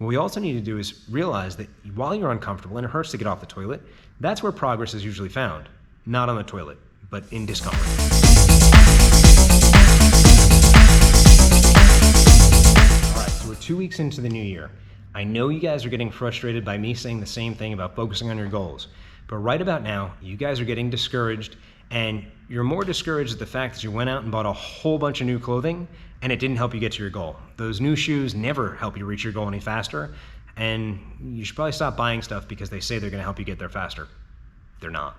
What we also need to do is realize that while you're uncomfortable and it hurts to get off the toilet, that's where progress is usually found. Not on the toilet, but in discomfort. All right, so we're 2 weeks into the new year. I know you guys are getting frustrated by me saying the same thing about focusing on your goals, but right about now, you guys are getting discouraged, and you're more discouraged at the fact that you went out and bought a whole bunch of new clothing and it didn't help you get to your goal. Those new shoes never help you reach your goal any faster, and you should probably stop buying stuff because they say they're gonna help you get there faster. They're not.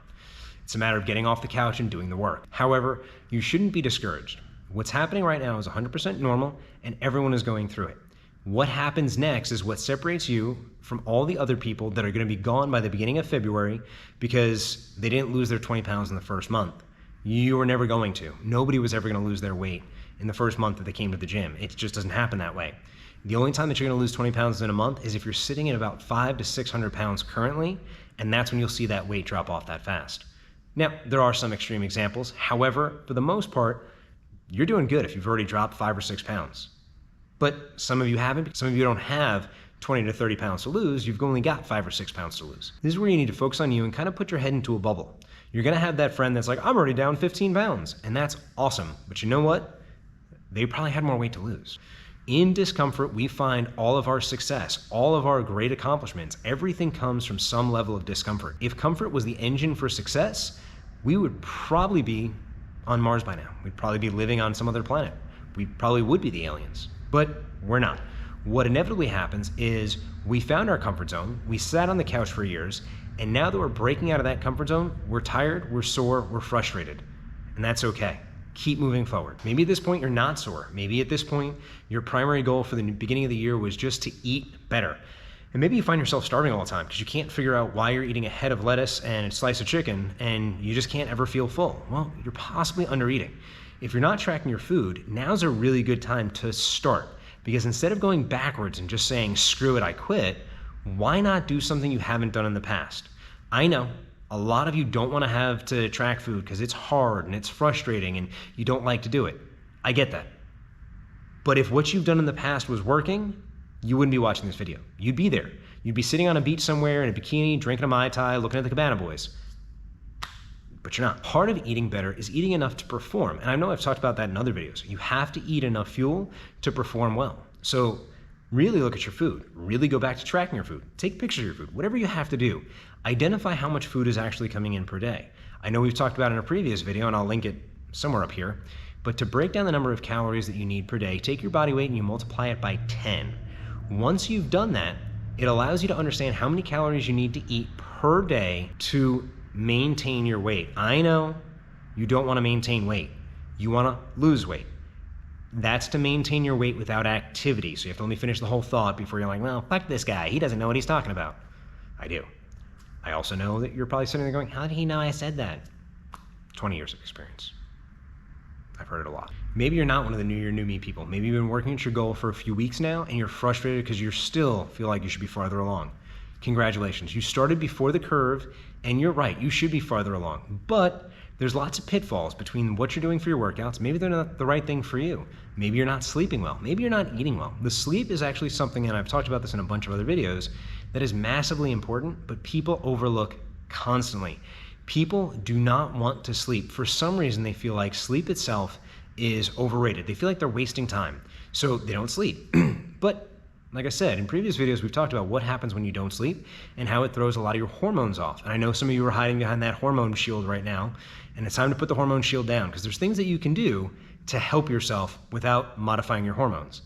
It's a matter of getting off the couch and doing the work. However, you shouldn't be discouraged. What's happening right now is 100% normal, and everyone is going through it. What happens next is what separates you from all the other people that are going to be gone by the beginning of February because they didn't lose their 20 pounds in the first month. You were never going to. Nobody was ever going to lose their weight in the first month that they came to the gym. It just doesn't happen that way. The only time that you're going to lose 20 pounds in a month is if you're sitting at about 500 to 600 pounds currently, and that's when you'll see that weight drop off that fast. Now, there are some extreme examples. However, for the most part, you're doing good if you've already dropped 5 or 6 pounds. But some of you haven't. Some of you don't have 20 to 30 pounds to lose. You've only got 5 or 6 pounds to lose. This is where you need to focus on you and kind of put your head into a bubble. You're going to have that friend that's like, I'm already down 15 pounds. And that's awesome. But you know what? They probably had more weight to lose. In discomfort, we find all of our success, all of our great accomplishments. Everything comes from some level of discomfort. If comfort was the engine for success, we would probably be on Mars by now. We'd probably be living on some other planet. We probably would be the aliens. But we're not. What inevitably happens is we found our comfort zone, we sat on the couch for years, and now that we're breaking out of that comfort zone, we're tired, we're sore, we're frustrated. And that's okay. Keep moving forward. Maybe at this point you're not sore. Maybe at this point your primary goal for the beginning of the year was just to eat better. And maybe you find yourself starving all the time because you can't figure out why you're eating a head of lettuce and a slice of chicken and you just can't ever feel full. Well, you're possibly under eating. If you're not tracking your food, now's a really good time to start, because instead of going backwards and just saying, screw it, I quit, why not do something you haven't done in the past? I know a lot of you don't want to have to track food because it's hard and it's frustrating and you don't like to do it. I get that. But if what you've done in the past was working, you wouldn't be watching this video. You'd be there. You'd be sitting on a beach somewhere in a bikini, drinking a Mai Tai, looking at the Cabana Boys. But you're not. Part of eating better is eating enough to perform. And I know I've talked about that in other videos. You have to eat enough fuel to perform well. So really look at your food. Really go back to tracking your food. Take pictures of your food. Whatever you have to do. Identify how much food is actually coming in per day. I know we've talked about it in a previous video, and I'll link it somewhere up here. But to break down the number of calories that you need per day, take your body weight and you multiply it by 10. Once you've done that, it allows you to understand how many calories you need to eat per day to maintain your weight. I know you don't want to maintain weight. You want to lose weight. That's to maintain your weight without activity. So you have to let me finish the whole thought before you're like, well, fuck this guy. He doesn't know what he's talking about. I do. I also know that you're probably sitting there going, how did he know I said that? 20 years of experience. I've heard it a lot. Maybe you're not one of the new year, new me people. Maybe you've been working at your goal for a few weeks now and you're frustrated because you still feel like you should be farther along. Congratulations. You started before the curve, and you're right, you should be farther along. But there's lots of pitfalls between what you're doing for your workouts. Maybe they're not the right thing for you. Maybe you're not sleeping well. Maybe you're not eating well. The sleep is actually something, and I've talked about this in a bunch of other videos, that is massively important, but people overlook constantly. People do not want to sleep. For some reason, they feel like sleep itself is overrated. They feel like they're wasting time, so they don't sleep. But like I said, in previous videos, we've talked about what happens when you don't sleep and how it throws a lot of your hormones off. And I know some of you are hiding behind that hormone shield right now, and it's time to put the hormone shield down because there's things that you can do to help yourself without modifying your hormones.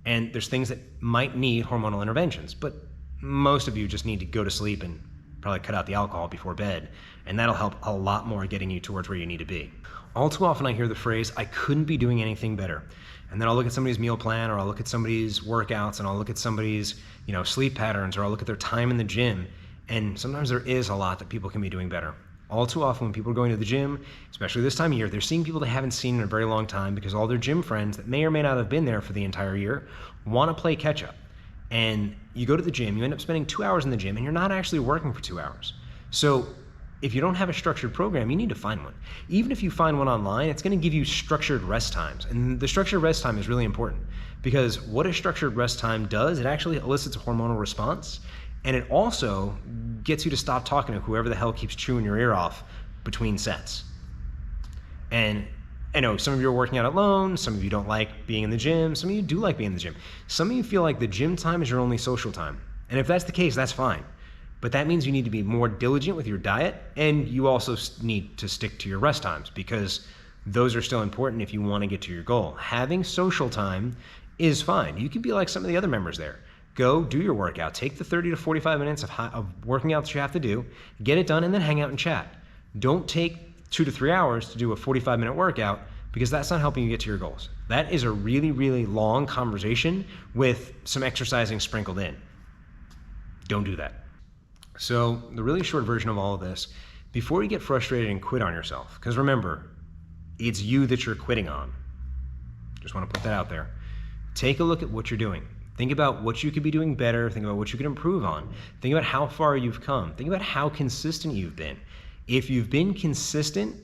And there's things that might need hormonal interventions, but most of you just need to go to sleep and probably cut out the alcohol before bed, and that'll help a lot more getting you towards where you need to be. All too often I hear the phrase, I couldn't be doing anything better. And then I'll look at somebody's meal plan, or I'll look at somebody's workouts, and I'll look at somebody's, sleep patterns, or I'll look at their time in the gym. And sometimes there is a lot that people can be doing better. All too often when people are going to the gym, especially this time of year, they're seeing people they haven't seen in a very long time because all their gym friends that may or may not have been there for the entire year want to play catch up. And you go to the gym, you end up spending 2 hours in the gym, and you're not actually working for 2 hours. So if you don't have a structured program, you need to find one. Even if you find one online, it's going to give you structured rest times. And the structured rest time is really important because what a structured rest time does, it actually elicits a hormonal response, and it also gets you to stop talking to whoever the hell keeps chewing your ear off between sets. And I know some of you are working out alone, some of you don't like being in the gym, some of you do like being in the gym. Some of you feel like the gym time is your only social time. And if that's the case, that's fine. But that means you need to be more diligent with your diet, and you also need to stick to your rest times because those are still important if you want to get to your goal. Having social time is fine. You can be like some of the other members there. Go do your workout. Take the 30 to 45 minutes of working out that you have to do, get it done, and then hang out and chat. Don't take 2 to 3 hours to do a 45-minute workout because that's not helping you get to your goals. That is a really, really long conversation with some exercising sprinkled in. Don't do that. So the really short version of all of this, before you get frustrated and quit on yourself, because remember, it's you that you're quitting on. Just want to put that out there. Take a look at what you're doing. Think about what you could be doing better. Think about what you could improve on. Think about how far you've come. Think about how consistent you've been. If you've been consistent,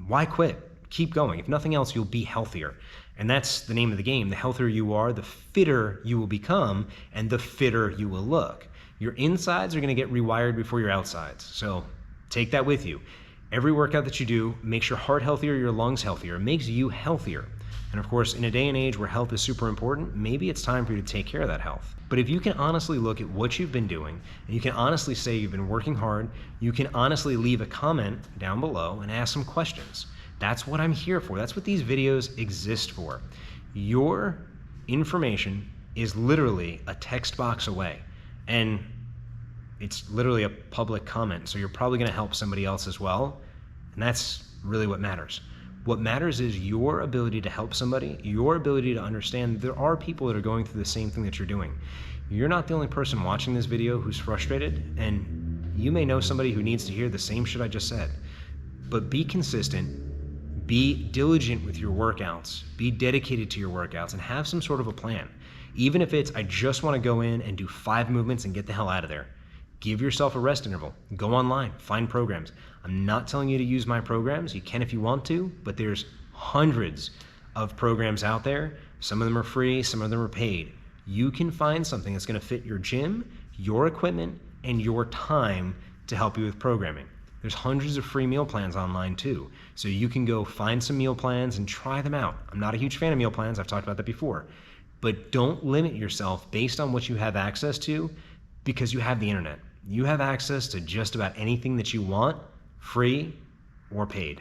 why quit? Keep going. If nothing else, you'll be healthier. And that's the name of the game. The healthier you are, the fitter you will become, and the fitter you will look. Your insides are going to get rewired before your outsides. So take that with you. Every workout that you do makes your heart healthier, your lungs healthier. It makes you healthier. And of course, in a day and age where health is super important, maybe it's time for you to take care of that health. But if you can honestly look at what you've been doing, and you can honestly say you've been working hard, you can honestly leave a comment down below and ask some questions. That's what I'm here for. That's what these videos exist for. Your information is literally a text box away. And it's literally a public comment, so you're probably going to help somebody else as well, and that's really what matters. What matters is your ability to help somebody, your ability to understand there are people that are going through the same thing that you're doing. You're not the only person watching this video who's frustrated, and you may know somebody who needs to hear the same shit I just said. But be consistent, be diligent with your workouts, be dedicated to your workouts, and have some sort of a plan. Even if it's, I just want to go in and do 5 movements and get the hell out of there. Give yourself a rest interval. Go online, find programs. I'm not telling you to use my programs. You can if you want to, but there's hundreds of programs out there. Some of them are free, some of them are paid. You can find something that's going to fit your gym, your equipment, and your time to help you with programming. There's hundreds of free meal plans online too. So you can go find some meal plans and try them out. I'm not a huge fan of meal plans. I've talked about that before. But don't limit yourself based on what you have access to because you have the internet. You have access to just about anything that you want, free or paid.